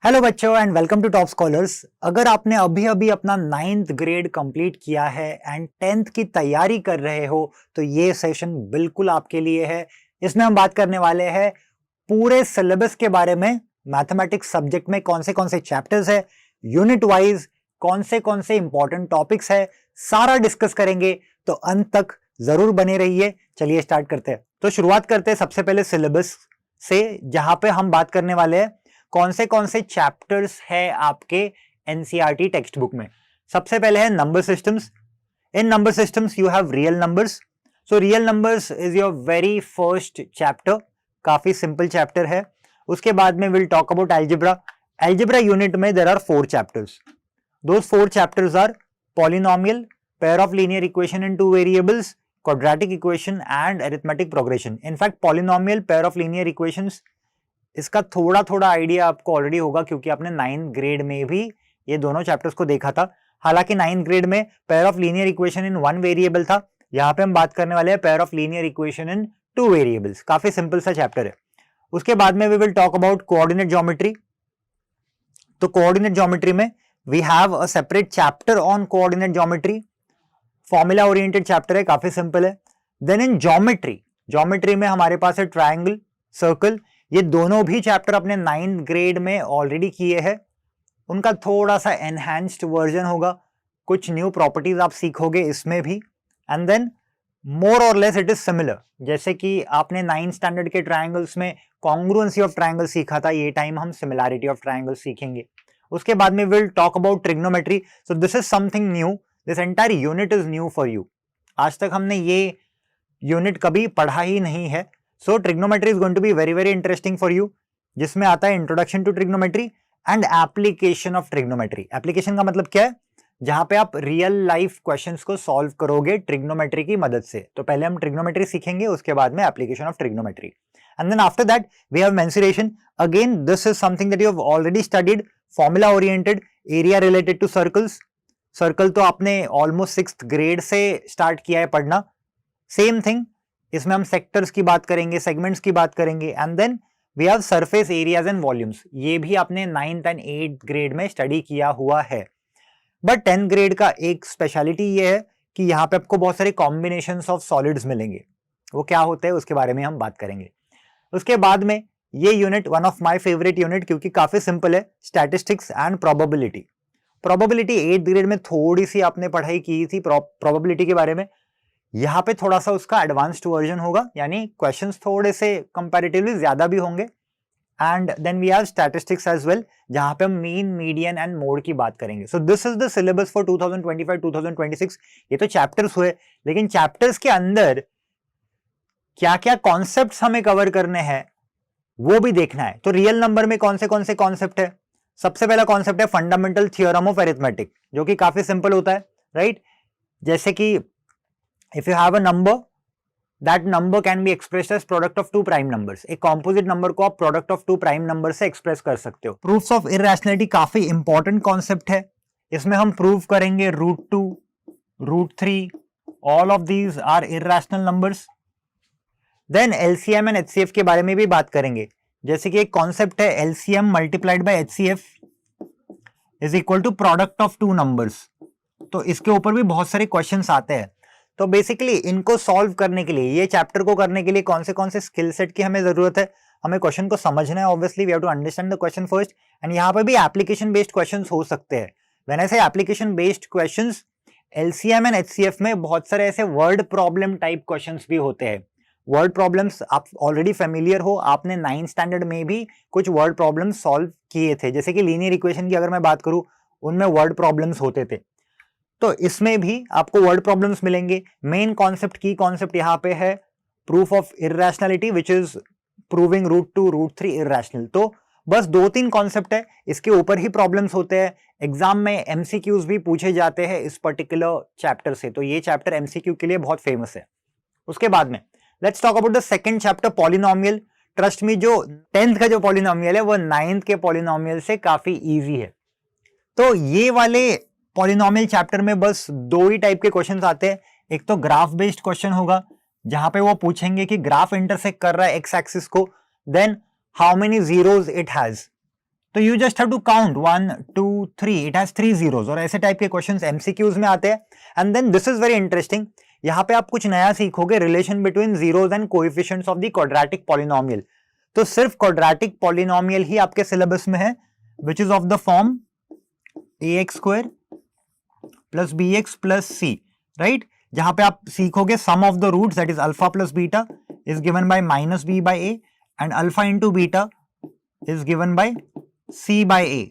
Hello बच्चों and welcome to top scholars. अगर आपने अभी अभी अपना 9th ग्रेड कंप्लीट किया है एंड 10th की तैयारी कर रहे हो तो ये सेशन बिल्कुल आपके लिए है। इसमें हम बात करने वाले हैं पूरे सिलेबस के बारे में। मैथमेटिक्स सब्जेक्ट में कौन से चैप्टर्स है, यूनिट वाइज कौन से इंपॉर्टेंट टॉपिक्स है, सारा डिस्कस करेंगे। तो अंत तक जरूर बने रहिए। चलिए स्टार्ट करते हैं। तो शुरुआत करते हैं सबसे पहले सिलेबस से, जहां पे हम बात करने वाले हैं कौन से चैप्टर्स है आपके एनसीईआरटी टेक्स्ट बुक में। सबसे पहले है number systems. In number systems you have real numbers. So real numbers is your very first chapter. काफी सिंपल चैप्टर है। उसके बाद में will talk about algebra. Algebra unit में there are 4 chapters. Those 4 chapters are polynomial, pair of linear equation in 2 variables, quadratic equation and arithmetic progression. In fact polynomial, pair of linear equations, इसका थोड़ा थोड़ा idea आपको already होगा क्योंकि आपने 9th grade में भी ये दोनों चैप्टर्स को देखा था। हालांकि 9th ग्रेड में pair of linear equation in 1 variable था, यहाँ पे हम बात करने वाले हैं pair of linear equation in 2 variables. काफी सिंपल सा चैप्टर है। उसके बाद में we will talk about coordinate geometry. तो कोऑर्डिनेट ज्योमेट्री में we have a separate chapter on coordinate geometry. Formula oriented chapter है, काफी सिंपल है। देन इन ज्योमेट्री में हमारे पास है ट्रायंगल, सर्कल। ये दोनों भी चैप्टर अपने 9th ग्रेड में ऑलरेडी किए हैं। उनका थोड़ा सा एनहांस्ड वर्जन होगा, कुछ न्यू प्रॉपर्टीज आप सीखोगे इसमें भी। एंड देन मोर और लेस इट इज सिमिलर। जैसे कि आपने 9th स्टैंडर्ड के ट्रायंगल्स में कॉन्ग्रुएंसी ऑफ ट्रायंगल सीखा था, ये टाइम हम सिमिलैरिटी ऑफ ट्रायंगल सीखेंगे। उसके बाद में will talk about trigonometry. So this is something new, this entire unit is new for you. आज तक हमने ये यूनिट कभी पढ़ा ही नहीं है। So trigonometry is going to be very very interesting for you, जिसमें आता है introduction to trigonometry and application of trigonometry. Application का मतलब क्या है? जहां पे आप रियल लाइफ क्वेश्चंस को सॉल्व करोगे ट्रिग्नोमेट्री की मदद से। तो पहले हम ट्रिग्नोमेट्री सीखेंगे, उसके बाद में application of trigonometry. And then after that we have mensuration. Again this is something that you have already studied. Formula oriented, area related to circles. Circle तो आपने ऑलमोस्ट 6th ग्रेड से स्टार्ट किया है पढ़ना। सेम थिंग, इसमें हम sectors की बात करेंगे, सेगमेंट्स की बात करेंगे। And then we have surface areas and volumes. ये भी आपने 9th एंड 8th ग्रेड में स्टडी किया हुआ है। बट 10th ग्रेड का एक स्पेशलिटी ये है कि यहाँ पे आपको बहुत सारे कॉम्बिनेशंस ऑफ सॉलिड्स मिलेंगे। वो क्या होते हैं उसके बारे में हम बात करेंगे। उसके बाद में ये unit one of my favourite unit, क्योंकि काफी सिंपल है, statistics and probability. Probability 8th grade में थोड़ी सी आपने पढ़ाई की थी प्रोबेबिलिटी के बारे में। यहाँ पे थोड़ा सा उसका एडवांस्ड वर्जन होगा, यानी क्वेश्चंस थोड़े से कंपैरेटिवली ज्यादा भी होंगे। And then we have statistics as well, जहां पे हम मीन, मीडियन एंड मोड की बात करेंगे। So this is the syllabus for 2025-2026। ये तो चैप्टर्स हुए, लेकिन चैप्टर्स के अंदर क्या क्या कॉन्सेप्ट्स हमें कवर करने हैं वो भी देखना है। तो रियल नंबर में कौन से कॉन्सेप्ट है? सबसे पहला कॉन्सेप्ट है फंडामेंटल थ्योरम ऑफ अरिथमेटिक, जो कि काफी सिंपल होता है, राइट? जैसे कि if you have a number, that number can be expressed as product of 2 prime numbers। एक composite number को आप product of 2 prime numbers से express कर सकते हो। proofs of irrationality काफी important concept है। इसमें हम prove करेंगे √2, √3, all of these are irrational numbers। then LCM and HCF के बारे में भी बात करेंगे। जैसे कि एक concept है LCM multiplied by HCF is equal to product of 2 numbers। तो इसके ऊपर भी बहुत सारे क्वेश्चंस आते हैं। तो बेसिकली इनको सॉल्व करने के लिए, ये चैप्टर को करने के लिए कौन से स्किल सेट की हमें जरूरत है? हमें क्वेश्चन को समझना है। Obviously we have to understand the question first. And यहाँ पे भी एप्लीकेशन बेस्ड क्वेश्चंस हो सकते हैं। व्हेन आई से application based questions, LCM and HCF में बहुत सारे ऐसे वर्ड प्रॉब्लम टाइप क्वेश्चंस भी होते हैं। वर्ड प्रॉब्लम्स आप ऑलरेडी फेमिलियर हो, आपने 9th स्टैंडर्ड में भी कुछ वर्ड प्रॉब्लम्स सॉल्व किए थे। जैसे कि लीनियर इक्वेशन की अगर मैं बात करूं, उनमें वर्ड प्रॉब्लम्स होते थे। तो इसमें भी आपको वर्ड प्रॉब्लम्स मिलेंगे। मेन कॉन्सेप्ट, की कॉन्सेप्ट यहाँ पे है proof of irrationality, which is proving √2, √3 irrational. तो बस 2-3 कॉन्सेप्ट है, इसके ऊपर ही प्रॉब्लम्स होते हैं। एग्जाम में एमसीक्यूज भी पूछे जाते हैं इस पर्टिकुलर चैप्टर से। तो ये चैप्टर एमसीक्यू के लिए बहुत फेमस है। उसके बाद में let's talk about the second chapter, polynomial. Trust me, जो 10th का जो पॉलिनोमियल है वो 9th के पॉलिनोमियल से काफी ईजी है। तो ये वाले पॉलिनोमियल चैप्टर में बस 2 ही टाइप के क्वेश्चंस आते हैं। एक तो ग्राफ बेस्ड क्वेश्चन होगा, जहां पे वो पूछेंगे कि ग्राफ इंटरसेक्ट कर रहा है एक्स एक्सिस को, then how many zeros it has. तो you just have to count 1 2 3, it has 3 zeros, और ऐसे टाइप के क्वेश्चंस एमसीक्यूज में आते हैं. And then this is very interesting, यहाँ पे आप कुछ नया सीखोगे, relation between zeros and coefficients of the quadratic polynomial. तो सिर्फ क्वाड्रेटिक पॉलिनोमियल ही आपके सिलेबस में है, which is of the form ax² plus bx plus c, right, जहां पे आप सीखोगे sum of the roots, that is alpha plus beta is given by minus b by a and alpha into beta is given by c by a.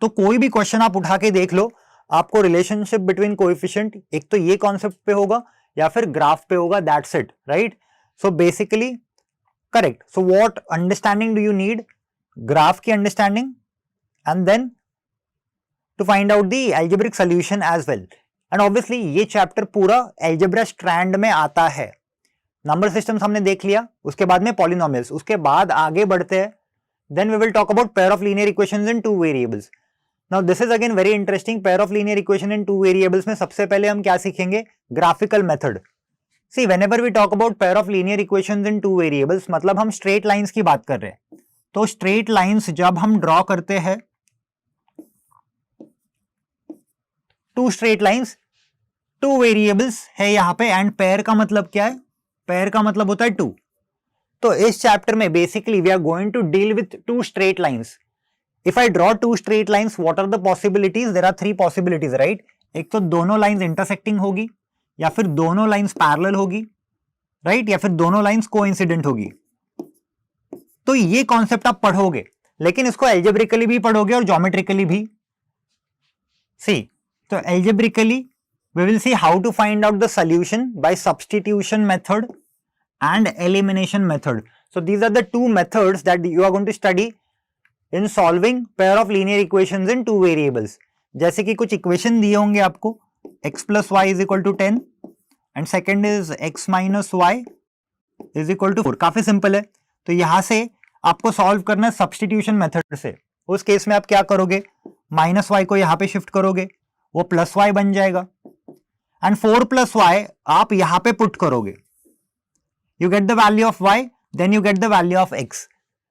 तो कोई भी question आप उठा के देख लो, आपको रिलेशनशिप बिटवीन कोएफिशिएंट एक तो ये कॉन्सेप्ट पे होगा या फिर ग्राफ पे होगा, that's it, right. So basically correct. So what understanding do you need? Graph की understanding and then to find out the algebraic solution as well. And obviously ये चैप्टर पूरा algebra strand में आता है. नंबर सिस्टम्स हमने देख लिया, उसके बाद में पॉलिनोमियल्स, उसके बाद आगे बढ़ते हैं. Then we will talk about pair of linear equations in two variables. Now this is again very interesting. Pair of linear equation in two variables में सबसे पहले हम क्या सीखेंगे? Graphical method. See, whenever we talk about pair of linear equations in two variables, मतलब हम straight lines की बात कर रहे हैं. तो straight lines जब हम ड्रॉ करते हैं, two straight lines, two variables है यहां पे, एंड पेयर का मतलब क्या है? पेयर का मतलब होता है टू. तो इस चैप्टर में basically we are going to deal with two straight lines. If I draw two straight lines, what are the possibilities? There are three possibilities, right. एक तो दोनों लाइंस इंटरसेक्टिंग होगी, या फिर दोनों लाइंस पैरेलल होगी, राइट, या फिर दोनों लाइंस कोइंसिडेंट होगी. तो ये कॉन्सेप्ट आप पढ़ोगे, लेकिन इसको एल्जेब्रिकली भी पढ़ोगे और ज्योमेट्रिकली भी. सी, so algebraically we will see how to find out the solution by substitution method and elimination method. So these are the two methods that you are going to study in solving pair of linear equations in two variables. जैसे कि कुछ equation दिए होंगे आपको, x plus y is equal to 10 and second is x minus y is equal to 4. काफी simple है. तो यहां से आपको सॉल्व करना है सब्सटीट्यूशन मेथड से. उस केस में आप क्या करोगे? माइनस y को यहां पे शिफ्ट करोगे, वो प्लस वाई बन जाएगा, एंड 4 प्लस वाई आप यहां पे पुट करोगे. You get the value of y, then you get the value of x.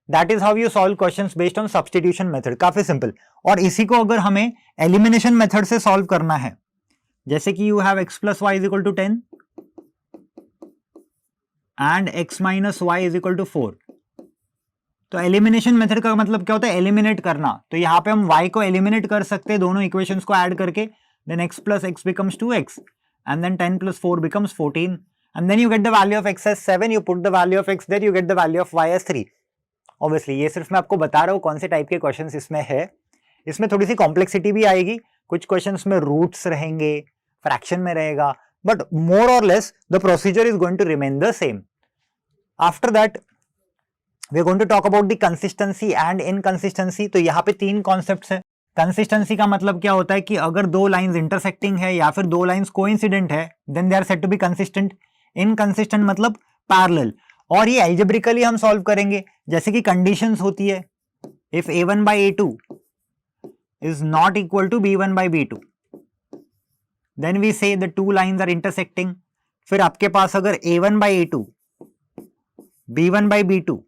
That is how you solve questions based on substitution method. काफी सिंपल. और इसी को अगर हमें एलिमिनेशन मेथड से सॉल्व करना है, जैसे कि you have x plus y is equal to 10 and x minus y is equal to 4. तो एलिमिनेशन मेथड का मतलब क्या होता है? एलिमिनेट करना. तो यहां पे हम y को एलिमिनेट कर सकते हैं दोनों इक्वेशंस को ऐड करके. Then x plus x becomes 2x and then 10 plus 4 becomes 14 and then you get the value of x as 7. You put the value of x there, you get the value of y as 3. Obviously ये सिर्फ मैं आपको बता रहा हूं कौन से type के क्वेश्चंस इसमें है. इसमें थोड़ी सी कॉम्प्लेक्सिटी भी आएगी, कुछ क्वेश्चंस में रूट्स रहेंगे, फ्रैक्शन में रहेगा, बट मोर और less the procedure is going to remain the same. After that we are going to talk about the consistency and inconsistency. तो यहाँ पे तीन कॉन्सेप्ट्स है. कंसिस्टेंसी का मतलब क्या होता है कि अगर दो लाइंस इंटरसेक्टिंग है या फिर दो लाइंस कोइंसिडेंट है, then they are said to be consistent. Inconsistent मतलब पैरेलल. और ये एल्जेब्रिकली हम सॉल्व करेंगे, जैसे कि कंडीशंस होती है. If a1 by a2 is not equal to b1 by b2, then we say the two lines are intersecting. फिर आपके पास अगर a1 by a2, b1 by b2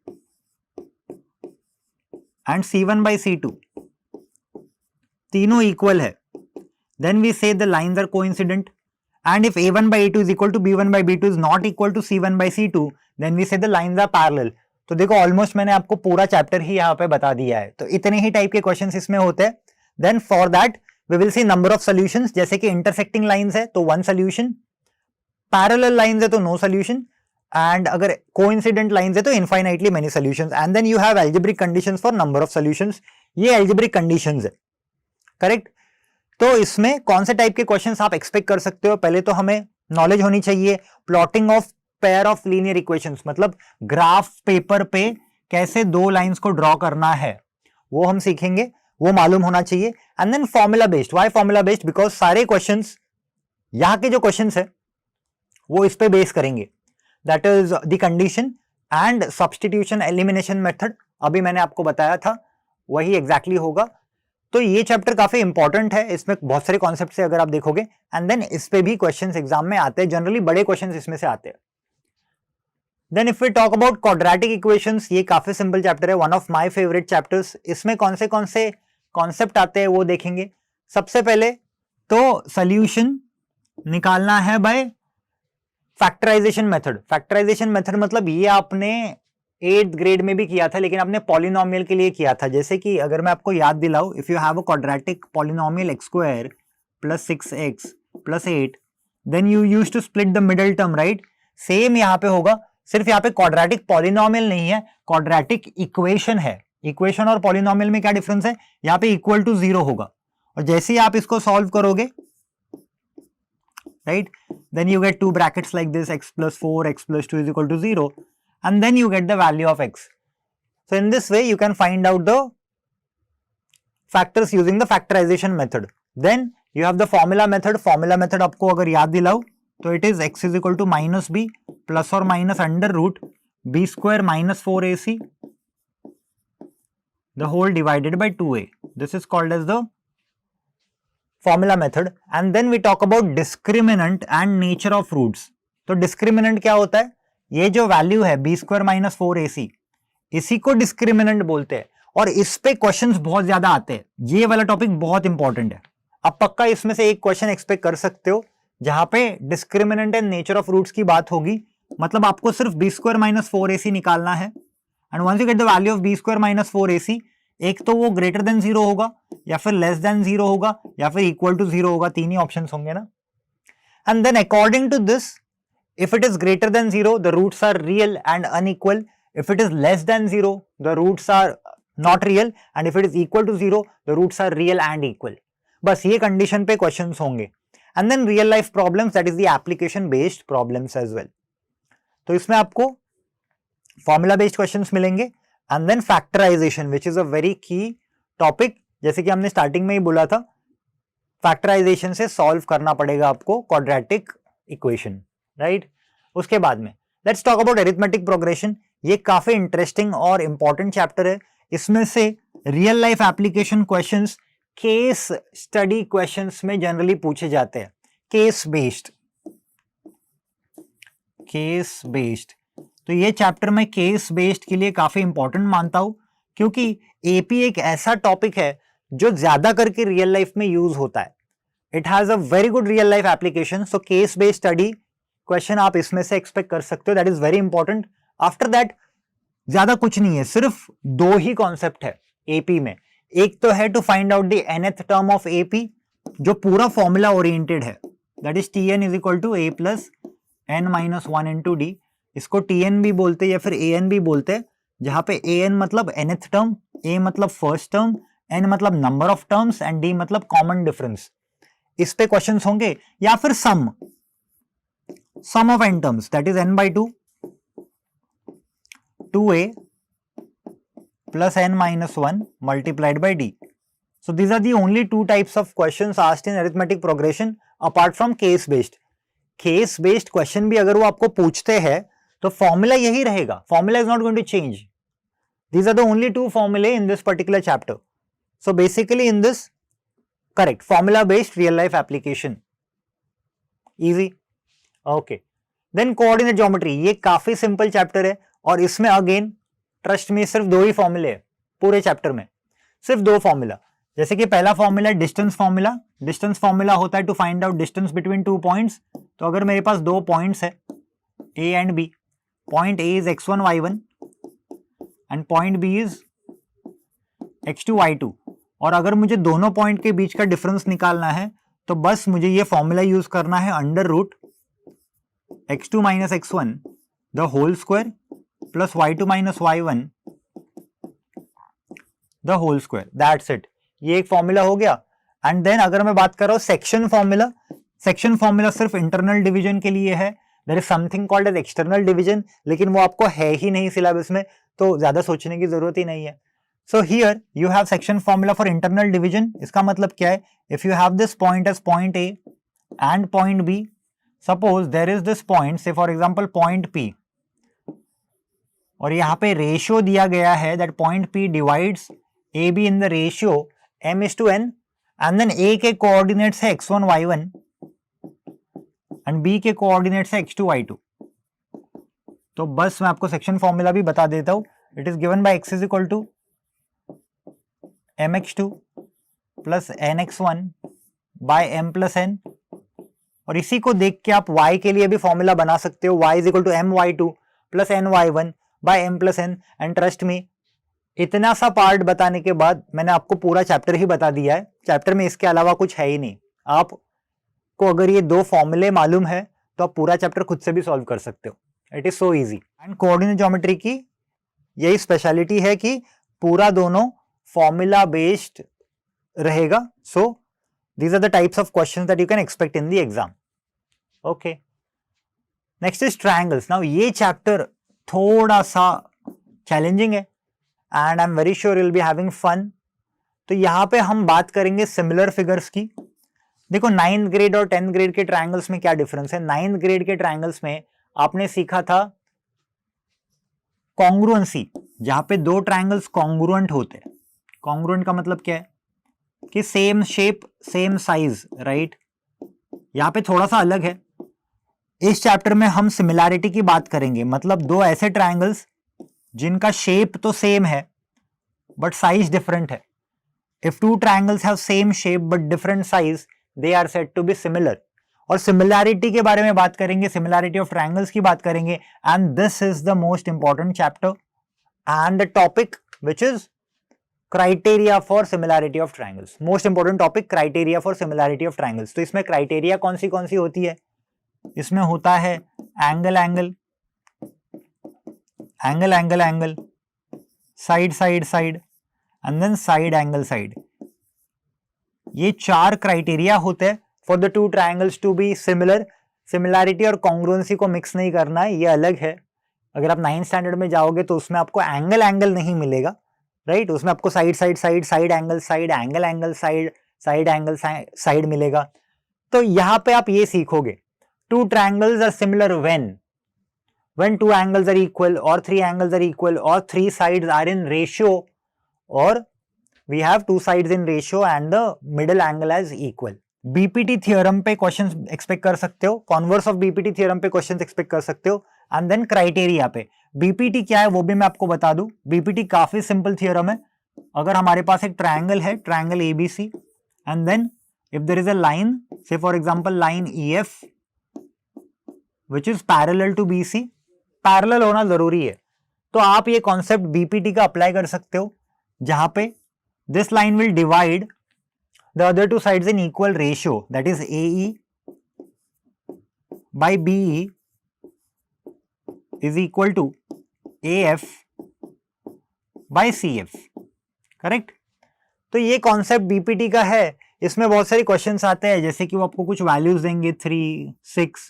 and c1 by c2 तीनों equal है, then we say the lines are coincident. And if a1 by a2 is equal to b1 by b2 is not equal to c1 by c2, then we say the lines are parallel. तो देखो almost मैंने आपको पूरा chapter ही यहाँ पे बता दिया है. तो इतने ही टाइप के क्वेश्चंस इसमें होते हैं. Then for that we will see number of solutions. जैसे कि इंटरसेक्टिंग लाइंस है तो 1 सॉल्यूशन, पैरेलल लाइंस है तो नो सॉल्यूशन, एंड अगर कोइंसिडेंट लाइंस है तो infinitely many solutions. And then you have algebraic conditions for number of solutions. ये एल्जेब्रिक कंडीशंस है, करेक्ट. तो इसमें कौन से टाइप के क्वेश्चंस आप एक्सपेक्ट कर सकते हो? पहले तो हमें नॉलेज होनी चाहिए plotting of pair of linear equations, मतलब ग्राफ पेपर पे कैसे दो लाइंस को ड्रॉ करना है वो हम सीखेंगे, वो मालूम होना चाहिए. And then formula based. Why formula based? Because सारे क्वेश्चंस यहां के जो क्वेश्चंस है वो इस पे बेस करेंगे. That is the condition and substitution elimination method. अभी मैंने आपको बताया था वही एग्जैक्टली होगा. तो ये चैप्टर काफी इंपॉर्टेंट है, इसमें बहुत सारे कॉन्सेप्ट है अगर आप देखोगे. एंड देन इस पे भी क्वेश्चंस एग्जाम में आते हैं, जनरली बड़े क्वेश्चंस इसमें से आते हैं. Then if we talk about quadratic equations, ये काफी सिंपल चैप्टर है, one of my favourite chapters. इसमें कौन से कॉन्सेप्ट आते हैं वो देखेंगे। सबसे पहले तो सॉल्यूशन निकालना है by factorisation method. Factorisation method मतलब ये आपने 8th ग्रेड में भी किया था, लेकिन आपने पॉलिनोमियल के लिए किया था। जैसे कि अगर मैं आपको याद दिलाऊं, if you have a quadratic polynomial x square plus 6x plus 8, then you use to split the middle term, right. Same यहाँ पे होगा, सिर्फ यहाँ पे क्वाड्रेटिक पॉलिनोमियल नहीं है, क्वाड्रेटिक इक्वेशन है। इक्वेशन और पॉलिनोमियल में क्या डिफरेंस है, यहाँ पे इक्वल टू 0 होगा, और जैसे ही आप इसको सॉल्व करोगे, right, then you get two brackets like this, x plus 4, x plus 2 is equal to 0, and then you get the value of x. So in this way you can find out the factors using the factorization method. Then you have the formula method. Formula method आपको अगर याद दिलाऊं तो it is x is equal to minus b plus or minus under root b square minus 4ac the whole divided by 2a. This is called as the formula method. And then we talk about discriminant and nature of roots. तो discriminant क्या होता है, ये जो value है B square minus 4ac, इसी को discriminant बोलते हैं, और इस पे क्वेश्चंस बहुत ज्यादा आते हैं। ये वाला टॉपिक बहुत इंपॉर्टेंट है, अब पक्का इसमें से एक क्वेश्चन एक्सपेक्ट कर सकते हो जहां पे discriminant and nature of roots की बात होगी। मतलब आपको सिर्फ बी स्क्वायर माइनस 4ac निकालना है, and once you get the value of B square minus 4ac, एक तो वो ग्रेटर देन 0 होगा, या फिर लेस देन 0 होगा, या फिर इक्वल टू 0 होगा, तीन ही ऑप्शन होंगे ना। And then according to this, if it is greater than 0 the roots are real and unequal, if it is less than 0 the roots are not real, and if it is equal to 0 the roots are real and equal. बस ये condition पे questions होंगे। And then real life problems, that is the application based problems as well. तो इसमें आपको formula based questions मिलेंगे, and then factorisation which is a very key topic. जैसे कि हमने स्टार्टिंग में ही बोला था, फैक्टराइजेशन से सॉल्व करना पड़ेगा आपको क्वाड्रेटिक इक्वेशन, राइट। उसके बाद में let's talk about arithmetic progression. ये काफी इंटरेस्टिंग और इंपॉर्टेंट चैप्टर है। इसमें से real life application questions case study questions में जनरली पूछे जाते हैं, केस बेस्ड। तो ये चैप्टर मैं केस बेस्ड के लिए काफी इंपॉर्टेंट मानता हूं, क्योंकि एपी एक ऐसा टॉपिक है जो ज्यादा करके रियल लाइफ में यूज होता है। It has a very good real life application, so case based study question आप इसमें से एक्सपेक्ट कर सकते हो, that is very important. After that ज्यादा कुछ नहीं है, सिर्फ दो ही कॉन्सेप्ट है एपी में। एक तो है to find out the nth term of AP, जो पूरा फॉर्मूला ओरिएंटेड है, that is tn is equal to a plus n minus 1 into D. इसको tn भी बोलते हैं या फिर an भी बोलते हैं, जहां पे an मतलब nth टर्म, a मतलब फर्स्ट टर्म, n मतलब number of terms, and d मतलब कॉमन डिफरेंस। इस पे क्वेश्चंस होंगे, या फिर sum of n terms, that is n by 2 2a plus n minus 1 multiplied by d. So these are the only two types of questions asked in arithmetic progression apart from case based. Case based question भी अगर वो आपको पूछते हैं तो formula यही रहेगा, formula is not going to change. These are the only two formulae in this particular chapter. So basically in this, correct, formula based real life application. Easy. Okay. Then coordinate geometry, ये काफी simple chapter है, और इसमें again trust में सिर्फ दो ही फॉर्मूले है पूरे चैप्टर में, सिर्फ दो फॉर्मूला। जैसे कि पहला formula distance formula. Distance formula होता है to find out distance between two points. तो अगर मेरे पास दो पॉइंट्स है A and B, point A is x1 y1 and point B is x2 y2, और अगर मुझे दोनों पॉइंट के बीच का डिफरेंस निकालना है तो बस मुझे ये फॉर्मूला यूज करना है, under root x2 minus x1 the whole square plus y2 minus y1 the whole square, that's it. ये एक फॉर्मूला हो गया। एंड देन अगर मैं बात कर रहा हूं सेक्शन फॉर्मूला, सेक्शन फॉर्मूला सिर्फ इंटरनल डिवीजन के लिए है। There is something called as external division, लेकिन वो आपको है ही नहीं सिलेबस में, तो ज्यादा सोचने की जरूरत ही नहीं है। So here you have section formula for internal division. इसका मतलब क्या है, if you have this point as point A and point B, suppose there is this point, say for example point P, और यहाँ पे रेशियो दिया गया है that point P divides A B in the ratio m/n, and then A के coordinates है x1 y1 and B के coordinates है x2 y2। तो बस मैं आपको सेक्शन फॉर्मूला भी बता देता हूं. It is given by x is equal to mx2 plus nx1 by m plus n. और इसी को देख के आप y के लिए भी फॉर्मूला बना सकते हो. y is equal to my2 plus ny1 by m plus n. And trust me, इतना सा पार्ट बताने के बाद मैंने आपको पूरा चैप्टर ही बता दिया है. चैप्टर में इसके अलावा कुछ है ही नहीं. आपको अगर ये दो फॉर्मूले मालूम है तो आप पूरा चैप्टर खुद से भी सॉल्व कर सकते हो. It is so easy. And coordinate geometry की यही स्पेशलिटी है कि पूरा दोनों फॉर्मूला बेस्ड रहेगा. सो these are the types of questions that you can expect in the exam. Okay. Next is triangles. Now ये चैप्टर थोड़ा सा चैलेंजिंग है and I'm very sure you'll be having fun. तो यहाँ पे हम बात करेंगे सिमिलर फिगर्स की. देखो 9th ग्रेड और 10th ग्रेड के ट्रायंगल्स में क्या डिफरेंस है. 9th ग्रेड के ट्रायंगल्स में आपने सीखा था कॉन्ग्रुएंसी, जहां पे दो ट्रायंगल्स कॉन्ग्रुएंट होते हैं. कॉन्ग्रुएंट का मतलब क्या है कि same shape same size, right. यहां पे थोड़ा सा अलग है. इस चैप्टर में हम सिमिलैरिटी की बात करेंगे, मतलब दो ऐसे ट्रायंगल्स जिनका शेप तो सेम है बट साइज डिफरेंट है. If two triangles have same shape but different size, they are said to be similar. और सिमिलैरिटी के बारे में बात करेंगे, सिमिलैरिटी ऑफ ट्रायंगल्स की बात करेंगे. And this is the most important chapter and the topic which is criteria for similarity of triangles. Most important topic, criteria for similarity of triangles. तो इसमें क्राइटेरिया कौन सी होती है. इसमें होता है angle angle, angle angle angle, side side side and then side angle side. ये चार क्राइटेरिया होते हैं for the two triangles to be similar. Similarity और कॉन्ग्रुएंसी को मिक्स नहीं करना है, ये अलग है. अगर आप 9th स्टैंडर्ड में जाओगे तो उसमें आपको एंगल एंगल नहीं मिलेगा, राइट. उसमें आपको side side side, side angle side, angle angle side, side angle side मिलेगा. तो यहां पे आप ये सीखोगे two triangles are similar when two angles are equal or three angles are equal or three sides are in ratio or we have two sides in ratio and the middle angle as equal. BPT theorem पे questions expect कर सकते हो, converse of BPT theorem पे questions expect कर सकते हो. And then criteria पे. BPT क्या है वो भी मैं आपको बता दूं. बीपीटी काफी सिंपल थ्योरम है. अगर हमारे पास एक ट्रायंगल है, triangle ABC, and then if there is a line, say for example line EF which is parallel to BC. Parallel होना जरूरी है. तो आप ये कॉन्सेप्ट बीपीटी का अप्लाई कर सकते हो, जहां पे this line will divide the other two sides in equal ratio, that is AE by BE is equal to AF by CF. Correct. तो ये कॉन्सेप्ट बीपीटी का है. इसमें बहुत सारे क्वेश्चंस आते हैं, जैसे कि वो आपको कुछ वैल्यूज देंगे 3, 6,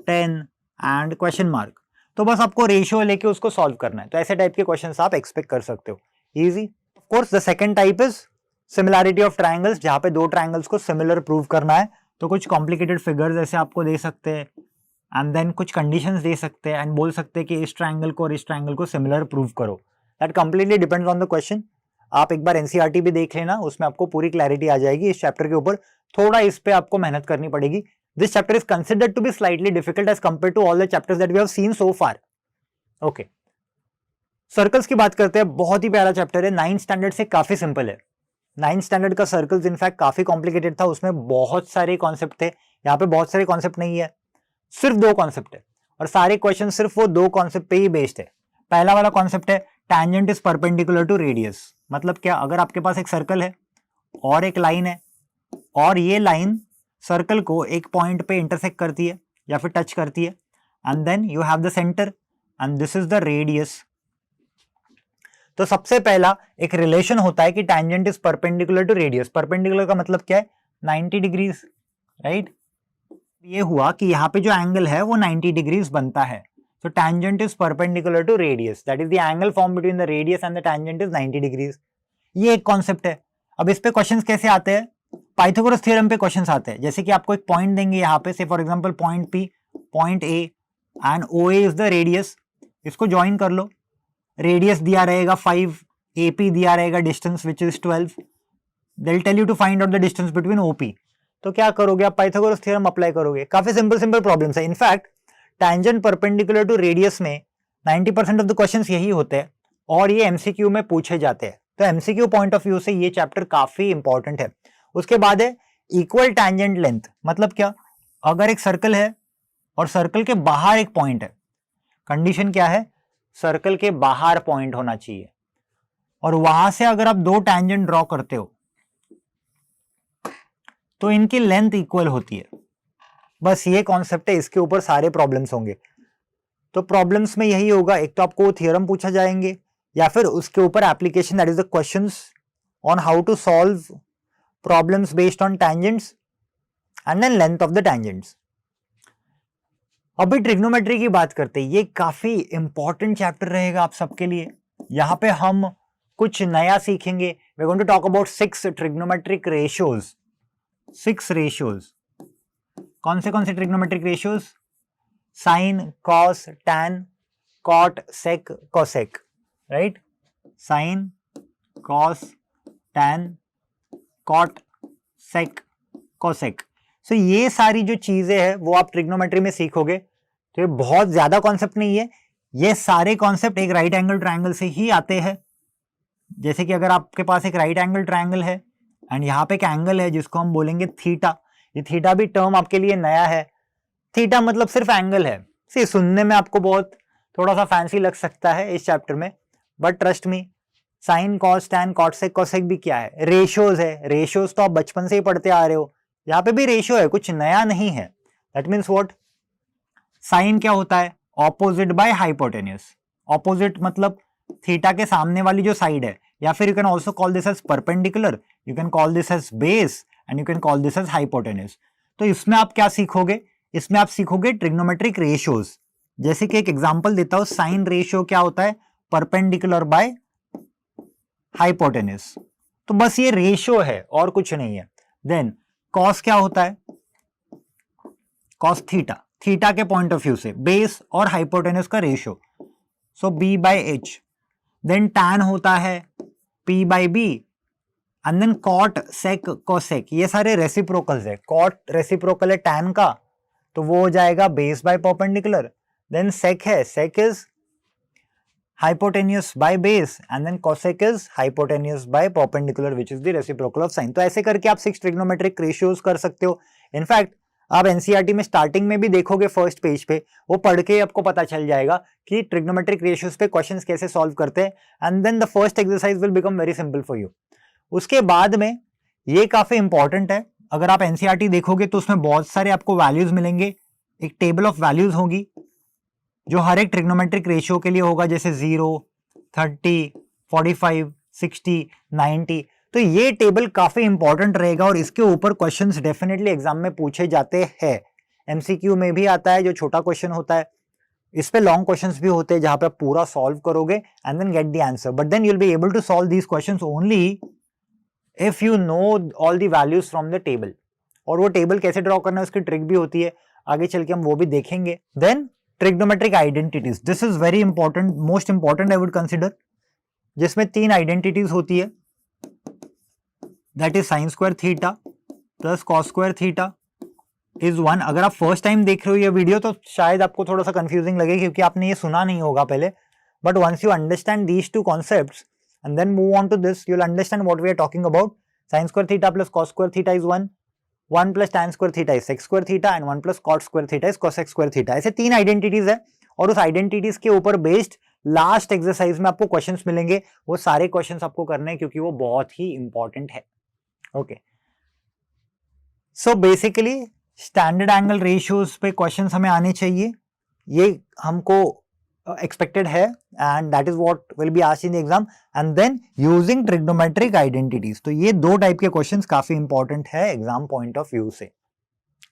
10 एंड क्वेश्चन मार्क. तो बस आपको रेशियो लेके उसको सॉल्व करना है. तो ऐसे टाइप के क्वेश्चंस आप एक्सपेक्ट कर सकते हो. Easy. Of course the second type is similarity of triangles, जहां पे दो ट्रायंगल्स को सिमिलर प्रूव करना है. तो कुछ कॉम्प्लिकेटेड फिगर्स ऐसे आपको दे सकते हैं एंड देन कुछ कंडीशंस दे सकते हैं एंड बोल सकते हैं कि इस ट्रायंगल को और इस ट्रायंगल को सिमिलर प्रूव करो. That completely depends on the question. आप एक बार एनसीईआरटी भी देख लेना, उसमें आपको पूरी क्लैरिटी आ जाएगी इस चैप्टर के ऊपर. थोड़ा इस पे आपको मेहनत करनी पड़ेगी. This chapter is considered to be slightly difficult as compared to all the chapters that we have seen so far. Okay. Circles की बात करते हैं. बहुत ही प्यारा चैप्टर है. 9th स्टैंडर्ड से काफी सिंपल है. 9th स्टैंडर्ड का सर्कल्स इनफैक्ट काफी कॉम्प्लिकेटेड था. उसमें बहुत सारे कॉन्सेप्ट थे. यहाँ पे बहुत सारे कॉन्सेप्ट नहीं है, सिर्फ दो कॉन्सेप्ट है और सारे क्वेश्चन सिर्फ वो दो कॉन्सेप्ट पे ही बेस्ड है. पहला वाला कॉन्सेप्ट है tangent is perpendicular to radius. मतलब क्या, अगर आपके पास एक सर्कल है और एक लाइन है और ये लाइन सर्कल को एक पॉइंट पे इंटरसेक्ट करती है या फिर टच करती है, and then you have the centre and this is the radius. तो सबसे पहला एक रिलेशन होता है कि tangent is perpendicular to radius. Perpendicular का मतलब क्या है, 90 डिग्रीज, राइट. ये हुआ कि यहाँ पे जो एंगल है वो 90 डिग्रीज बनता है. So tangent is perpendicular to radius. That is the angle formed between the radius and the tangent is 90 degrees. ये एक कॉन्सेप्ट है. अब इस पे क्वेश्चंस कैसे आते हैं, पाइथागोरस थ्योरम पे क्वेश्चंस आते हैं. जैसे कि आपको एक पॉइंट देंगे यहाँ पे, say for example point P, point A and OA is the radius. इसको ज्वाइन कर लो. रेडियस दिया रहेगा 5, AP दिया रहेगा distance which is 12. They will tell you to find out the distance between OP. तो क्या करोगे आप, पाइथागोरस थ्योरम अप्लाई करोगे. काफी सिंपल प्रॉब्लम्स है. In fact tangent perpendicular to radius में 90% ऑफ द क्वेश्चंस यही होते हैं और ये एमसीक्यू में पूछे जाते हैं। तो एमसीक्यू पॉइंट ऑफ व्यू से ये चैप्टर काफी इंपॉर्टेंट है। उसके बाद है इक्वल टैंजेंट लेंथ, मतलब क्या, अगर एक सर्कल है और सर्कल के बाहर एक पॉइंट है, कंडीशन क्या है, सर्कल के बाहर पॉइंट होना चाहिए, और वहां से अगर आप दो टैंजेंट ड्रॉ करते हो तो इनकी लेंथ इक्वल होती है। बस ये कॉन्सेप्ट है, इसके ऊपर सारे प्रॉब्लम्स होंगे। तो प्रॉब्लम्स में यही होगा, एक तो आपको थ्योरम पूछा जाएंगे या फिर उसके ऊपर application, that is the questions on how to solve problems based on tangents and then length of the tangents. अभी ट्रिग्नोमेट्री की बात करते हैं, ये काफी इंपॉर्टेंट चैप्टर रहेगा आप सबके लिए। यहां पे हम कुछ नया सीखेंगे। We are going to talk about 6 trigonometric ratios. 6 ratios, कौन से trigonometric ratios, sine, cos, tan, cot, sec, cosec, right, sine, cos, tan, cot, sec, cosec. So ये सारी जो चीजें हैं वो आप ट्रिग्नोमेट्री में सीखोगे। तो ये बहुत ज्यादा कॉन्सेप्ट नहीं है, ये सारे कॉन्सेप्ट एक राइट एंगल ट्रायंगल से ही आते हैं। जैसे कि अगर आपके पास एक राइट एंगल ट्रायंगल है एंड यहाँ पे एक एंगल है जिसको हम बोलेंगे थीटा, ये थीटा भी टर्म आपके लिए नया है। थीटा मतलब सिर्फ एंगल है। सी सुनने में आपको बहुत थोड़ा सा फैंसी लग सकता है इस चैप्टर में, but trust me, sine, cos, tan, cot sec, cosec भी क्या है, रेशियोज है। रेशियोज तो आप बचपन से ही पढ़ते आ रहे हो, यहाँ पे भी रेशियो है, कुछ नया नहीं है। दैट मीन्स व्हाट, साइन क्या होता है, ऑपोजिट बाय हाइपोटेन्यूस। ऑपोजिट मतलब थीटा के सामने वाली जो साइड है, या फिर you can also call this as perpendicular, you can call this as base and you can call this as hypotenuse. तो इसमें आप क्या सीखोगे, इसमें आप सीखोगे ट्रिग्नोमेट्रिक रेशियोज। जैसे कि एक एग्जांपल देता हूं, साइन रेशियो क्या होता है, परपेंडिकुलर बाय हाइपोटेन्यूस। तो बस ये रेशियो है और कुछ नहीं है। देन कॉस क्या होता है, कॉस थीटा, थीटा के पॉइंट ऑफ व्यू से बेस और हाइपोटेन्यूस का ratio, so B by H. Then tan होता है P by B, and then cot, sec, cosec, ये सारे रेसिप्रोकल्स है। कॉट रेसिप्रोकल है टैन का, तो वो हो जाएगा base by perpendicular. Then seg है, सेक is hypotenuse by base and then cosec is hypotenuse by perpendicular which is the reciprocal of sine। तो ऐसे करके आप 6 trigonometric ratios कर सकते हो। इनफैक्ट आप एनसीईआरटी में स्टार्टिंग में भी देखोगे फर्स्ट पेज पे, वो पढ़ के आपको पता चल जाएगा कि ट्रिग्नोमेट्रिक रेशियोज पे क्वेश्चंस कैसे सॉल्व करते हैं, and then the first exercise will become very simple for you. उसके बाद में ये काफी इंपॉर्टेंट है, अगर आप एनसीईआरटी देखोगे तो उसमें बहुत सारे आपको वैल्यूज मिलेंगे, एक टेबल ऑफ वैल्यूज होगी जो हर एक ट्रिग्नोमेट्रिक रेशियो के लिए होगा, जैसे 0, 30, 45, 60, 90। तो ये टेबल काफी इंपॉर्टेंट रहेगा और इसके ऊपर क्वेश्चंस डेफिनेटली एग्जाम में पूछे जाते हैं। एमसीक्यू में भी आता है जो छोटा क्वेश्चन होता है, इस पे लॉन्ग क्वेश्चंस भी होते हैं जहां पे आप पूरा सॉल्व करोगे and then get the answer, but then you will be able to solve these questions only if you know all the values from the table. और वो टेबल कैसे ड्रॉ करना है उसकी ट्रिक भी होती है, आगे चल के हम वो भी देखेंगे। Then trigonometric identities, this is very important, most important I would consider, जिसमें 3 आइडेंटिटीज होती है, that is sine square theta plus cos square theta is 1। अगर आप फर्स्ट टाइम देख रहे हो ये वीडियो तो शायद आपको थोड़ा सा कंफ्यूजिंग लगे क्योंकि आपने ये सुना नहीं होगा पहले, but once you understand these 2 concepts and then move on to this, you will understand what we are talking about. Sine square theta plus cos square theta is 1, 1 plus tan square theta is sec square theta and 1 plus cot square theta is cosec square theta. ऐसे 3 identities है और उस identities के ऊपर based last exercise में आपको questions मिलेंगे। वो सारे क्वेश्चंस आपको करने हैं क्योंकि वो बहुत ही इंपॉर्टेंट है। Okay, so basically standard angle ratios पे क्वेश्चंस हमें आने चाहिए, ये हमको expected है and that is what will be asked in the exam, and then using trigonometric identities। तो ये 2 टाइप के क्वेश्चंस काफी इंपॉर्टेंट है एग्जाम पॉइंट ऑफ व्यू से।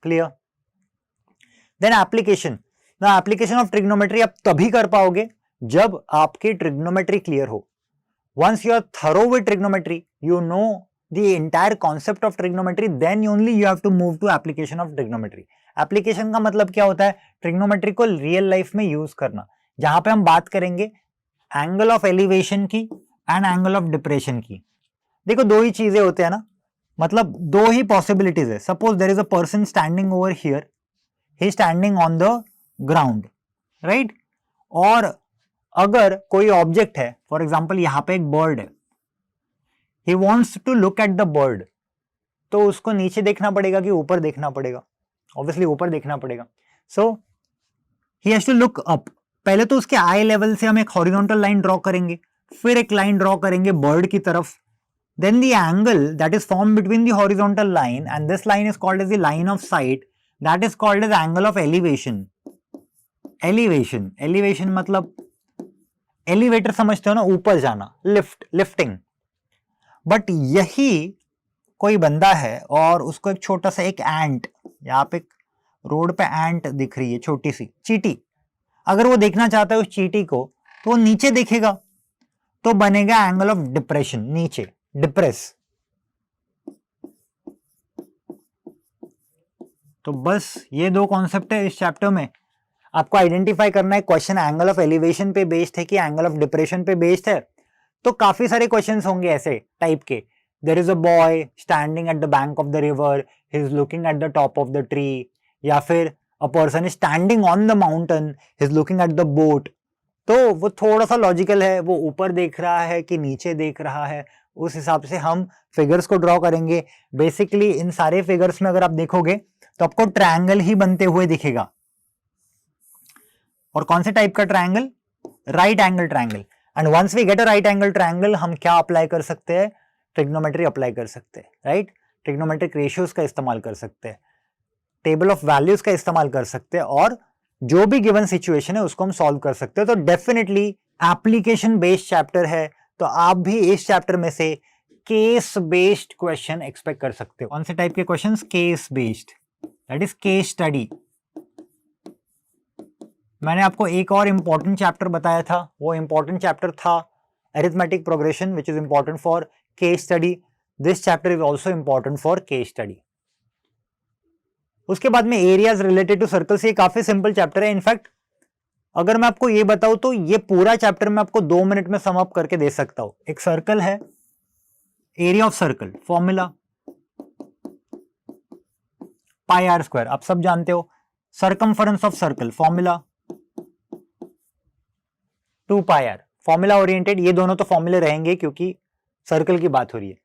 क्लियर? देन एप्लीकेशन, ना एप्लीकेशन ऑफ ट्रिग्नोमेट्री आप तभी कर पाओगे जब आपकी ट्रिग्नोमेट्री क्लियर हो। Once you are thorough with trigonometry, you know the entire concept of trigonometry, then only you have to move to application of trigonometry। Application का मतलब क्या होता है, ट्रिग्नोमेट्री को रियल लाइफ में यूज करना, जहां पे हम बात करेंगे एंगल ऑफ एलिवेशन की एंड एंगल ऑफ डिप्रेशन की। देखो 2 ही चीजें होते हैं ना, मतलब 2 ही पॉसिबिलिटीज है। Suppose there is a person standing over here, he standing on the ground, right. और अगर कोई ऑब्जेक्ट है, फॉर एग्जाम्पल यहां पे एक बर्ड है, he wants to look at the bird, तो उसको नीचे देखना पड़ेगा कि ऊपर देखना पड़ेगा? ऑब्वियसली ऊपर देखना पड़ेगा। So he has to look up. पहले तो उसके आई लेवल से हम एक हॉरिजॉन्टल लाइन ड्रॉ करेंगे, फिर एक लाइन ड्रॉ करेंगे बर्ड की तरफ, then the angle that is formed between the horizontal line and this line is called as the line of sight, that is called as angle of elevation. elevation मतलब elevator समझते हो ना, ऊपर जाना, lifting. But यही कोई बंदा है और उसको एक छोटा सा एक एंट, यहाँ पे रोड पे एंट दिख रही है, छोटी सी चींटी, अगर वो देखना चाहता है उस चींटी को, तो वो नीचे देखेगा, तो बनेगा एंगल ऑफ डिप्रेशन, नीचे डिप्रेस। तो बस ये दो कॉन्सेप्ट है इस चैप्टर में। आपको आइडेंटिफाई करना है क्वेश्चन एंगल ऑफ एलिवेशन पे बेस्ड है कि एंगल ऑफ डिप्रेशन पे बेस्ड है। तो काफी सारे क्वेश्चंस होंगे ऐसे टाइप के। There is a boy standing at the bank of the river, he is looking at the top of the tree, या फिर a person is standing on the mountain, he is looking at the boat. तो वो थोड़ा सा logical है, वो ऊपर देख रहा है कि नीचे देख रहा है, उस हिसाब से हम फिगर्स को ड्रॉ करेंगे। बेसिकली इन सारे फिगर्स में अगर आप देखोगे तो आपको ट्रायंगल ही बनते हुए दिखेगा। और कौन से टाइप का triangle? Right angle triangle. And once we get a right angle triangle, हम क्या अप्लाई कर सकते हैं? ट्रिग्नोमेट्री अप्लाई कर सकते हैं, राइट। ट्रिग्नोमेट्रिक रेशियोज का इस्तेमाल कर सकते हैं, टेबल ऑफ वैल्यूज का इस्तेमाल कर सकते हैं, और जो भी गिवन सिचुएशन है उसको हम सॉल्व कर सकते हैं। तो डेफिनेटली एप्लीकेशन बेस्ड चैप्टर है, तो आप भी इस चैप्टर में से केस बेस्ड क्वेश्चन एक्सपेक्ट कर सकते हो। कौन से टाइप के questions? Case based, that is case study. मैंने आपको एक और इंपॉर्टेंट चैप्टर बताया था, वो इंपॉर्टेंट चैप्टर था arithmetic progression, which is important for case study. This chapter is also important for case study. उसके बाद में एरियाज रिलेटेड टू सर्कल्स, ये काफी सिंपल चैप्टर है। इनफैक्ट अगर मैं आपको ये बताऊं तो ये पूरा चैप्टर मैं आपको 2 मिनट में सम अप करके दे सकता हूं। एक सर्कल है, area of circle formula pi r square, आप सब जानते हो। Circumference of circle formula 2 pi r. Formula oriented, ये दोनों तो फॉर्मूले रहेंगे क्योंकि सर्कल की बात हो रही है।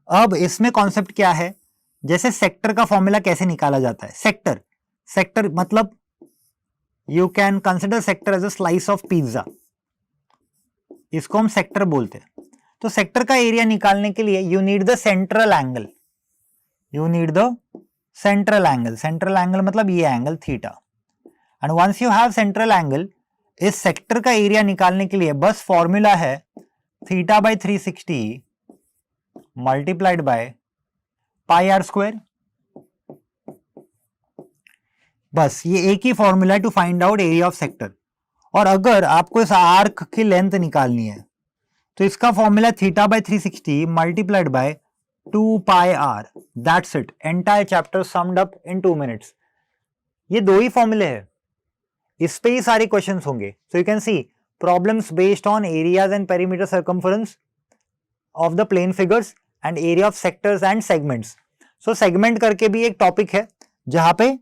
अब इसमें कॉन्सेप्ट क्या है? जैसे सेक्टर का फॉर्मूला कैसे निकाला जाता है? सेक्टर मतलब you can consider sector as a slice of pizza, इसको हम सेक्टर बोलते हैं। तो सेक्टर का एरिया निकालने के लिए you need the central angle, central angle मतलब ये angle theta. And once you have central angle, इस सेक्टर का एरिया निकालने के लिए बस फॉर्मूला है theta by 360 multiplied by pi r square. बस ये एक ही फॉर्मूला है to find out area of sector. और अगर आपको इस आर्क की लेंथ निकालनी है तो इसका formula theta by 360 multiplied by 2 pi r. That's it, entire chapter summed up in 2 minutes. ये दो ही फॉर्मूले हैं, इस पे ही सारे क्वेश्चंस होंगे। So you can see problems based on areas and perimeter circumference of the plane figures and area of sectors and segments. So segment करके भी एक टॉपिक है जहां पे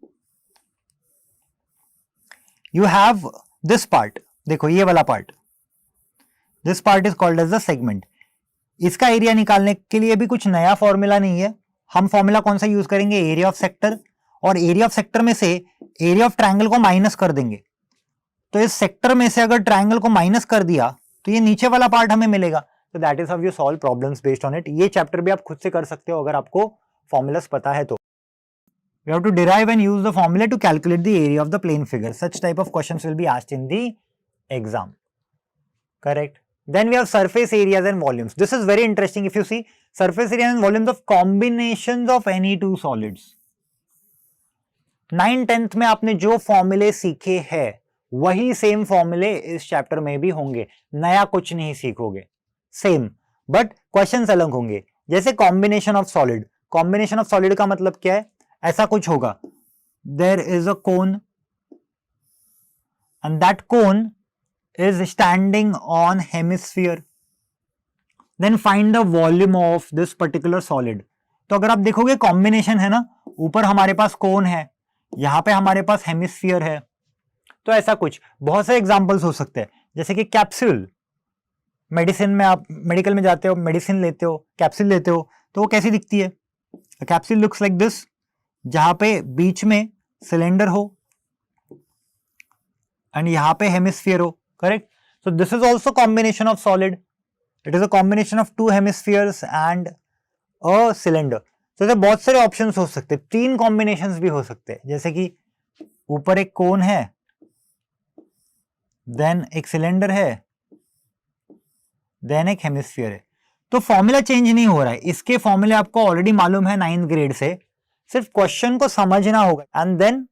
यू हैव दिस पार्ट, देखो ये वाला part, this part is called as the segment. इसका एरिया निकालने के लिए भी कुछ नया फॉर्मूला नहीं है। हम फॉर्मूला कौन सा यूज करेंगे? एरिया ऑफ सेक्टर, और एरिया ऑफ सेक्टर में से एरिया ऑफ ट्रायंगल को माइनस कर देंगे। तो इस सेक्टर में से अगर ट्रायंगल को माइनस कर दिया तो ये नीचे वाला पार्ट हमें मिलेगा। तो that is how you solve problems based on it. ये चैप्टर भी आप खुद से कर सकते हो अगर आपको फॉर्मूलास पता है तो। You have to derive and use the formula to calculate the area of the plane figure. Such type of questions will be asked in the exam. Correct. Then we have surface areas and volumes. This is very interesting. If you see surface area and volumes of combinations of any two solids. 9th 10th में आपने जो फॉर्मूले सीखे हैं वही same फॉर्मूले इस chapter में भी होंगे, नया कुछ नहीं सीखोगे, सेम, बट क्वेश्चंस अलग होंगे। जैसे combination of solid, combination of solid का मतलब क्या है? ऐसा कुछ होगा, there is a cone and that cone is standing on hemisphere, then find the volume of this particular solid. तो अगर आप देखोगे कॉम्बिनेशन है ना, ऊपर हमारे पास कोन है, यहां पे हमारे पास हेमिस्फीयर है, तो ऐसा कुछ बहुत सारे एग्जांपल्स हो सकते हैं, जैसे कि कैप्सूल, मेडिसिन में आप मेडिकल में जाते हो, मेडिसिन लेते हो, कैप्सूल लेते हो, तो वो कैसी दिखती है? कैप्सूल लुक्स लाइक दिस, जहां पे बीच में सिलेंडर हो एंड यहां पे हेमिस्फीयर हो, correct? So this is also combination of solid, it is a combination of to hemispheres and a cylinder. तो बहुत सारे ऑप्शंस हो सकते हैं, 3 कॉम्बिनेशंस भी हो सकते हैं, जैसे कि ऊपर एक कोन है, देन एक सिलेंडर है, देन एक हेमिस्फीयर है। तो फॉर्मूला चेंज नहीं हो रहा है, इसके फॉर्मूले आपको ऑलरेडी मालूम है 9th ग्रेड से, सिर्फ क्वेश्चन को समझना होगा and then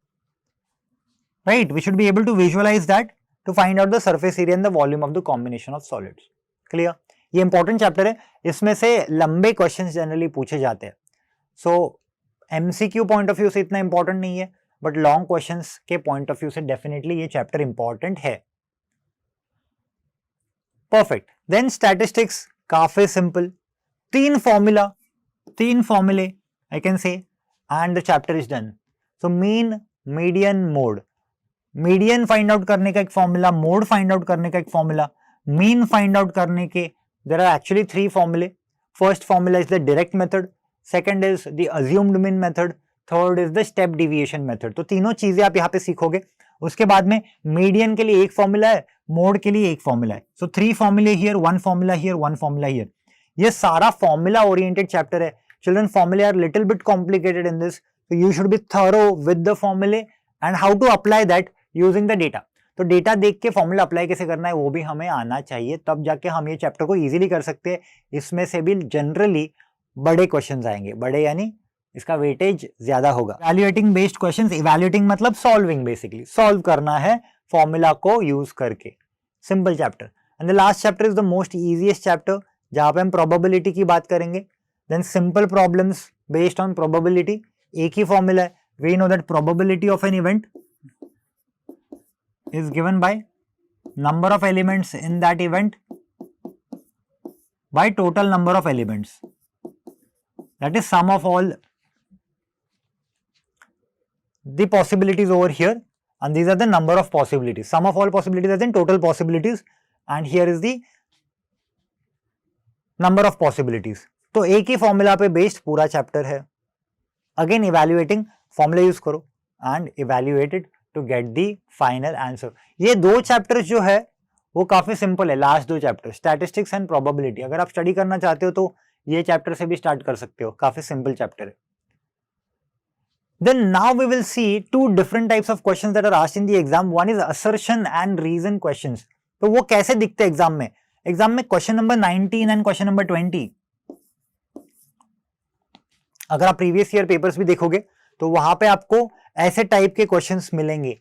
right we should be able to visualise that to find out the surface area and the volume of the combination of solids. Clear? ये इंपॉर्टेंट चैप्टर है, इसमें से लंबे क्वेश्चंस जनरली पूछे जाते हैं। So MCQ point of view से इतना इंपॉर्टेंट नहीं है, बट लॉन्ग क्वेश्चंस के पॉइंट ऑफ व्यू से डेफिनेटली ये चैप्टर इंपॉर्टेंट है। परफेक्ट। देन स्टैटिस्टिक्स काफी सिंपल, 3 फॉर्मूले I can say and the chapter is done. So mean, median, mode. Median find out करने का एक फॉर्मूला, मोड फाइंड आउट करने का एक फॉर्मूला, मीन फाइंड आउट करने के देयर आर एक्चुअली 3 फॉर्मूले। First formula is the direct method, second is the assumed mean method, third is the step deviation method. तो तीनों चीजें आप यहाँ पे सीखोगे। उसके बाद में मीडियन के लिए एक फॉर्मूला है, मोड के लिए एक फॉर्मूला है। सो 3 फॉर्मूले here, 1 formula here, 1 formula here. ये सारा फॉर्मूला ओरिएंटेड चैप्टर है। चिल्ड्रन, फॉर्मूले are little bit complicated in this, so you should be thorough with the formulae and how to apply that using the data। तो data देख के formula apply कैसे करना है वो भी हमें आना चाहिए, तब जाके हम ये चैप्टर को इजीली कर सकते हैं। इसमें से भी जनरली बड़े क्वेश्चंस आएंगे, बड़े यानी इसका वेटेज ज्यादा होगा। इवैल्यूएटिंग बेस्ड क्वेश्चंस, इवैल्यूएटिंग मतलब सॉल्विंग, बेसिकली सॉल्व करना है फॉर्मूला को यूज करके। Simple chapter. And the last chapter is the most easiest chapter, जहां पे हम प्रोबेबिलिटी की बात करेंगे। Then simple problems based on probability, एक ही फॉर्मूला है। We know that probability of an event is given by number of elements in that event by total number of elements, that is sum of all the possibilities over here, and these are the number of possibilities, sum of all possibilities as in total possibilities, and here is the number of possibilities। तो एक ही फॉर्मूला पे बेस्ड पूरा चैप्टर है। Again evaluating, formula use करो and evaluate it to get the final answer. ये 2 चैप्टर्स जो है वो काफी सिंपल है, last 2 chapter statistics and probability. अगर आप स्टडी करना चाहते हो तो ये चैप्टर से भी स्टार्ट कर सकते हो, काफी सिंपल चैप्टर है। Then now we will see 2 different types of questions that are asked in the exam. One is assertion and reason questions। तो वो कैसे दिखते हैं एग्जाम में? एग्जाम में question number 19 and question number 20, अगर आप प्रीवियस ईयर पेपर्स भी देखोगे तो वहां पे आपको ऐसे टाइप के क्वेश्चंस मिलेंगे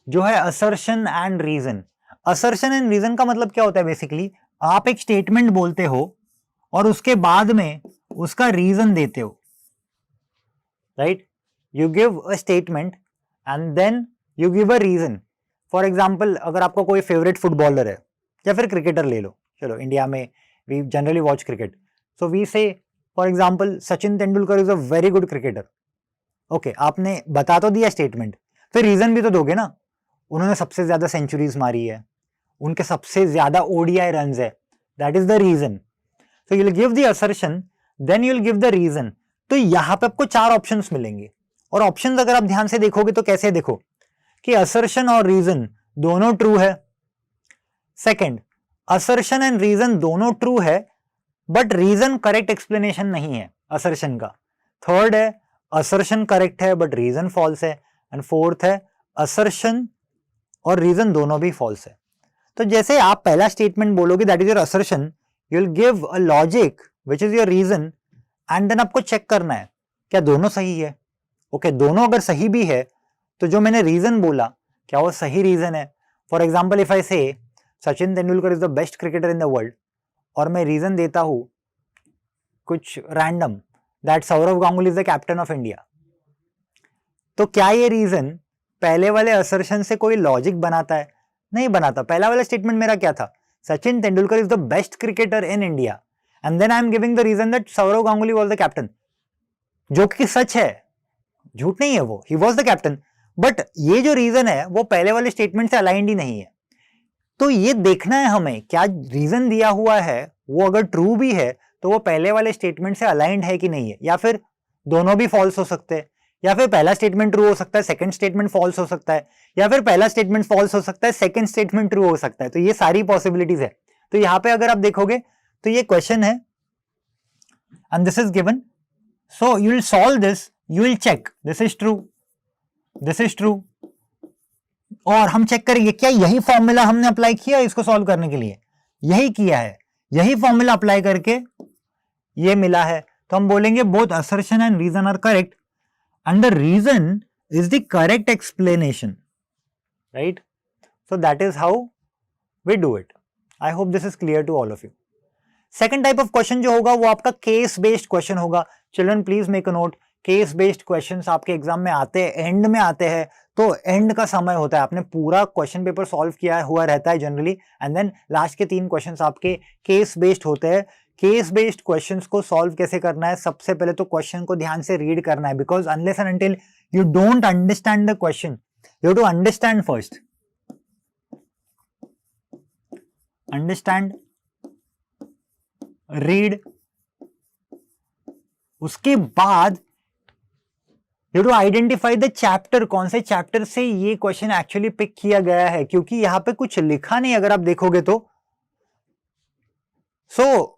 जो है assertion and reason. Assertion and reason का मतलब क्या होता है? बेसिकली आप एक स्टेटमेंट बोलते हो और उसके बाद में उसका रीजन देते हो, right? You give a statement and then you give a reason. For example, अगर आपका कोई फेवरेट फुटबॉलर है या फिर क्रिकेटर ले लो, चलो इंडिया में we generally watch cricket, so we say for example Sachin Tendulkar is a very good cricketer. Okay, आपने बता तो दिया स्टेटमेंट, फिर रीजन भी तो दोगे ना। उन्होंने सबसे ज्यादा सेंचुरीज मारी है, उनके सबसे ज्यादा ओडीआई रन्स है, that is the reason. So you will give the assertion, then you will give the reason. तो यहां पे आपको 4 ऑप्शंस मिलेंगे, और ऑप्शंस अगर आप ध्यान से देखोगे तो कैसे देखो कि असर्शन और रीजन दोनों ट्रू है। सेकंड, असर्शन एंड रीजन दोनों ट्रू है, बट रीजन करेक्ट एक्सप्लेनेशन नहीं है असर्शन का। थर्ड है असर्शन करेक्ट है बट रीजन फॉल्स है, एंड फोर्थ है असर्शन और रीजन दोनों भी फॉल्स है। तो जैसे आप पहला स्टेटमेंट बोलोगे that is your assertion, you will give a logic which is your reason, and then आपको चेक करना है क्या दोनों सही है। ओके, दोनों अगर सही भी है तो जो मैंने रीजन बोला क्या वो सही रीजन है। For example, if I say Sachin Tendulkar is the best cricketer in the world, और मैं रीजन देता हूं कुछ random that Sourav Ganguly is the captain of India, तो क्या ये रीजन पहले वाले असर्शन से कोई लॉजिक बनाता है? नहीं बनाता। पहला वाला स्टेटमेंट मेरा क्या था? Sachin Tendulkar is the best cricketer in India, and then I am giving the reason that Sourav Ganguly was the captain, जो कि सच है, झूठ नहीं है वो, he was the captain. But ये जो रीजन है वो पहले वाले स्टेटमेंट से अलाइंड ही नहीं है। तो ये देखना है हमें क्या रीजन दिया हुआ है वो अगर ट्रू भी है तो वो पहले वाले स्टेटमेंट से अलाइंड है कि नहीं है, या फिर दोनों भी फॉल्स हो सकते हैं, या फिर पहला स्टेटमेंट ट्रू हो सकता है सेकंड स्टेटमेंट फॉल्स हो सकता है, या फिर पहला स्टेटमेंट फॉल्स हो सकता है सेकंड स्टेटमेंट ट्रू हो सकता है। तो ये सारी पॉसिबिलिटीज है। तो यहां पे अगर आप देखोगे तो ये क्वेश्चन है and this is given, so you will solve this, you will check this is true, this is true, और हम चेक करेंगे क्या यही फॉर्मूला हमने अप्लाई किया इसको सॉल्व करने के लिए, यही किया है, यही फॉर्मूला अप्लाई करके ये मिला है। तो हम बोलेंगे both assertion and reason are correct and the reason is the correct explanation, right? So that is how we do it. I hope this is clear to all of you. Second type of question जो होगा वो आपका case based question होगा। Children please make a note, case based questions आपके exam में आते हैं, and में आते हैं, तो एंड का समय होता है, आपने पूरा क्वेश्चन पेपर सॉल्व किया हुआ रहता है जनरली, एंड देन लास्ट के 3 क्वेश्चंस आपके केस बेस्ड होते हैं। केस बेस्ड क्वेश्चंस को सॉल्व कैसे करना है, सबसे पहले तो क्वेश्चन को ध्यान से रीड करना है, because unless and until you don't understand the question, you have to understand first, understand, read, उसके बाद you to identify the chapter, कौन से चैप्टर से ये क्वेश्चन एक्चुअली पिक किया गया है, क्योंकि यहां पे कुछ लिखा नहीं अगर आप देखोगे तो, सो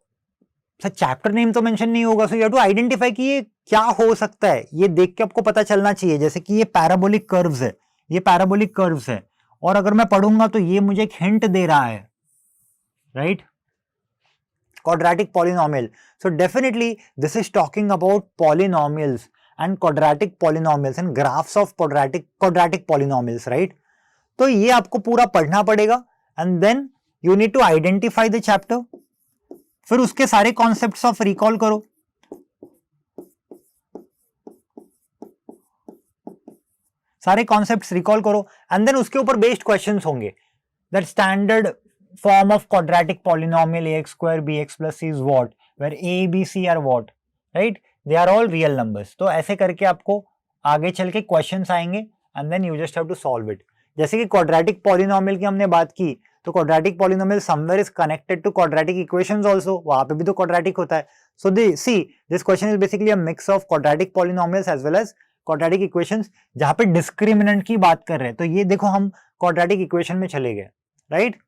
चैप्टर नेम तो मेंशन नहीं होगा। So you have to identify कि ये क्या हो सकता है, ये देख के आपको पता चलना चाहिए। जैसे कि ये पैराबोलिक कर्व्स है, ये पैराबोलिक कर्व्स है, और अगर मैं पढ़ूंगा तो ये मुझे एक हिंट दे रहा है, right? quadratic polynomial, so definitely this is talking about polynomials and quadratic polynomials and graphs of quadratic polynomials, right? तो ये आपको पूरा पढ़ना पड़ेगा and then you need to identify the chapter, फिर उसके सारे कॉन्सेप्ट्स ऑफ रिकॉल करो, सारे कॉन्सेप्ट्स रिकॉल करो, एंड देन उसके ऊपर बेस्ड क्वेश्चंस होंगे। That standard form of quadratic polynomial ax square bx plus c is what, where a, b, c are what, right? They are all real numbers. तो ऐसे करके आपको आगे चल के क्वेश्चंस आएंगे and then you just have to solve it. जैसे कि quadratic polynomial की हमने बात की, तो quadratic polynomial somewhere is connected to quadratic equations also, वहां पे भी तो quadratic होता है। So see, this question is basically a mix of quadratic polynomials as well as quadratic equations, जहां पे discriminant की बात कर रहे हैं। तो ये देखो हम quadratic equation में चले गए, right?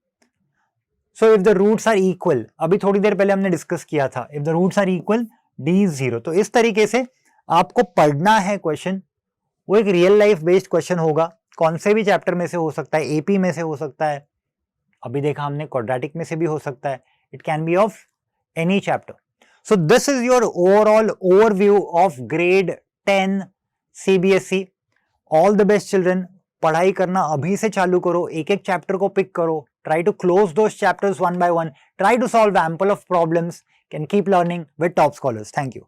So if the roots are equal, अभी थोड़ी देर पहले हमने डिस्कस किया था, if the roots are equal, d is 0। तो इस तरीके से आपको पढ़ना है क्वेश्चन, वो एक रियल लाइफ बेस्ड क्वेश्चन होगा, कौन से भी चैप्टर में से हो सकता है, एपी में से हो सकता है, अभी देखा हमने क्वाड्रेटिक में से भी हो सकता है, it can be of any chapter. So this is your overall overview of grade 10 CBSE। All the best children, पढ़ाई करना अभी से चालू करो, एक एक चैप्टर को पिक करो, try to close those chapters one by one, try to solve ample of problems, can keep learning with top scholars. Thank you.